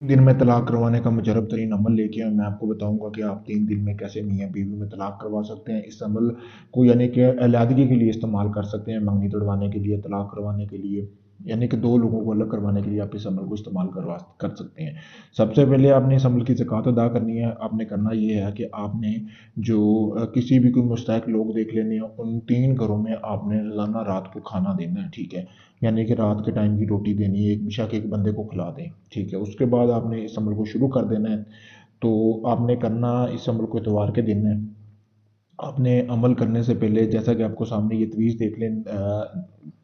दिन में तलाक करवाने का मुजरब तरीन अमल लेके आए। मैं आपको बताऊंगा कि आप 3 दिन में कैसे मियाँ बीवी में तलाक करवा सकते हैं। इस अमल को यानी कि अलहदगी के लिए इस्तेमाल कर सकते हैं, मंगनी तोड़वाने के लिए, तलाक करवाने के लिए, यानी कि दो लोगों को अलग करवाने के लिए आप इस अमल को इस्तेमाल करवा कर सकते हैं। सबसे पहले आपने इस अमल की ज़कात अदा करनी है। आपने करना ये है कि आपने जो किसी भी कोई मुस्तहक लोग देख लेने हैं, उन 3 घरों में आपने रोज़ाना रात को खाना देना है, ठीक है। यानी कि रात के टाइम की रोटी देनी है, एक बेशक एक बंदे को खिला दें, ठीक है। उसके बाद आपने इस अमल को शुरू कर देना है। तो आपने करना इस अमल को इतवार के दिन है। आपने अमल करने से पहले, जैसा कि आपको सामने ये तवीज़ देख लें,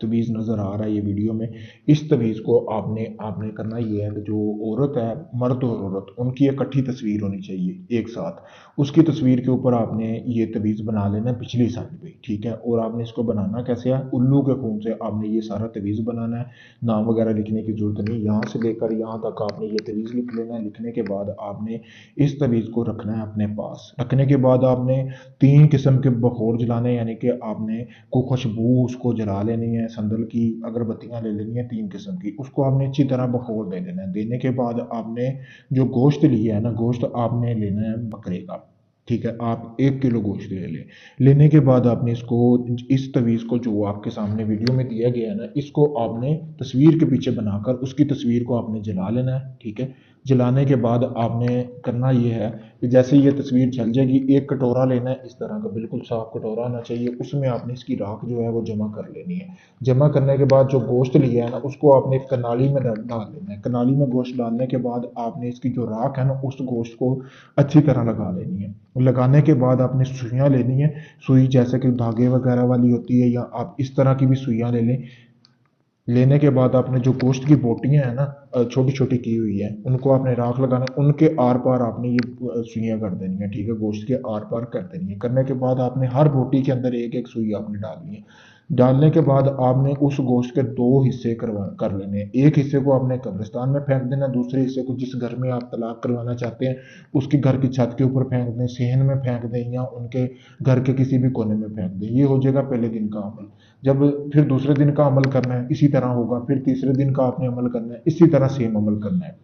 तवीज़ नज़र आ रहा है ये वीडियो में। इस तवीज़ को आपने आपने करना ये है कि जो औरत है, मर्द और औरत, उनकी इकट्ठी तस्वीर होनी चाहिए एक साथ। उसकी तस्वीर के ऊपर आपने ये तवीज़ बना लेना है पिछली साइड पे, ठीक है। और आपने इसको बनाना कैसे है, उल्लू के खून से आपने ये सारा तवीज़ बनाना है। नाम वगैरह लिखने की ज़रूरत नहीं, यहाँ से लेकर यहाँ तक आपने ये तवीज़ लिख लेना है। लिखने के बाद आपने इस तवीज़ को रखना है अपने पास। रखने के बाद आपने 3 किस्म के बखोर जलाने, यानी कि आपने को खुशबू उसको जला लेनी है, संदल की अगरबत्तियां ले लेनी है 3 किस्म की। उसको आपने अच्छी तरह बखोर दे देना है। देने के बाद आपने जो गोश्त लिया है ना, गोश्त आपने लेना है बकरे का, ठीक है। आप 1 किलो गोश्त ले लें। लेने के बाद आपने इसको, इस तवीज़ को जो आपके सामने वीडियो में दिया गया है ना, इसको आपने तस्वीर के पीछे बनाकर उसकी तस्वीर को आपने जला लेना है, ठीक है। जलाने के बाद आपने करना ये है कि जैसे ये तस्वीर जल जाएगी, एक कटोरा लेना है, इस तरह का बिल्कुल साफ कटोरा होना चाहिए। उसमें आपने इसकी राख जो है वो जमा कर लेनी है। जमा करने के बाद जो गोश्त लिया है ना, उसको आपने कनाली में डाल लेना है। कनाली में गोश्त डालने के बाद आपने इसकी जो राख है ना, उस गोश्त को अच्छी तरह लगा लेनी है। लगाने के बाद आपने सुइयाँ लेनी है। सुई जैसे कि धागे वगैरह वाली होती है, या आप इस तरह की भी सुइयाँ ले लें। लेने के बाद आपने जो गोश्त की बोटियां हैं ना, छोटी छोटी की हुई है, उनको आपने राख लगाना है। उनके आर पार आपने ये सुइयां कर देनी है, ठीक है। गोश्त के आर पार कर देनी है। करने के बाद आपने हर बोटी के अंदर एक एक सुई आपने डालनी है। डालने के बाद आपने उस गोश्त के 2 हिस्से कर लेने हैं। एक हिस्से को आपने कब्रिस्तान में फेंक देना, दूसरे हिस्से को जिस घर में आप तलाक करवाना चाहते हैं उसकी घर की छत के ऊपर फेंक दें, सेहन में फेंक दें, या उनके घर के किसी भी कोने में फेंक दें। ये हो जाएगा पहले दिन का अमल। जब फिर दूसरे दिन का अमल करना है इसी तरह होगा। फिर तीसरे दिन का आपने अमल करना है, इसी तरह सेम अमल करना है।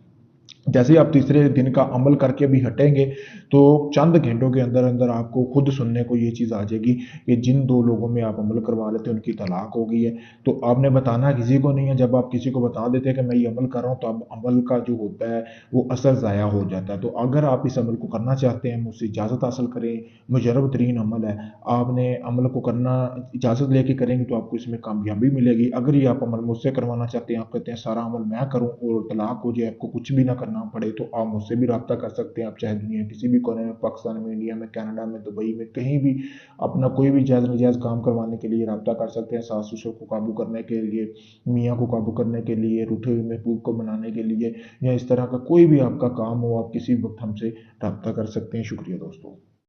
जैसे ही आप तीसरे दिन का अमल करके भी हटेंगे, तो चंद घंटों के अंदर अंदर आपको खुद सुनने को ये चीज़ आ जाएगी कि जिन 2 लोगों में आप अमल करवा लेते हैं उनकी तलाक हो गई है। तो आपने बताना किसी को नहीं है। जब आप किसी को बता देते हैं कि मैं ये अमल कर रहा हूँ, तो अब अमल का जो होता है वो असर ज़ाया हो जाता है। तो अगर आप इस अमल को करना चाहते हैं, मुझसे इजाज़त हासिल करें। मुजरब तरीन अमल है। आपने अमल को करना, इजाज़त लेके करेंगे तो आपको इसमें कामयाबी मिलेगी। अगर ये आप अमल मुझसे करवाना चाहते हैं, आप कहते हैं सारा अमल मैं करूँ और तलाक हो जाए, आपको कुछ भी ना करना पड़े, तो आप मुझसे भी रब्ता कर सकते हैं। आप चाहे दुनिया किसी भी कोने में, पाकिस्तान में, इंडिया में, कनाडा में, दुबई में, कहीं भी अपना कोई भी जायज़ नजायज़ काम करवाने के लिए रब्ता कर सकते हैं। सास ससुर को काबू करने के लिए, मियाँ को काबू करने के लिए, रूठे हुए महबूब को बनाने के लिए, या इस तरह का कोई भी आपका काम हो, आप किसी वक्त हमसे रब्ता कर सकते हैं। शुक्रिया दोस्तों।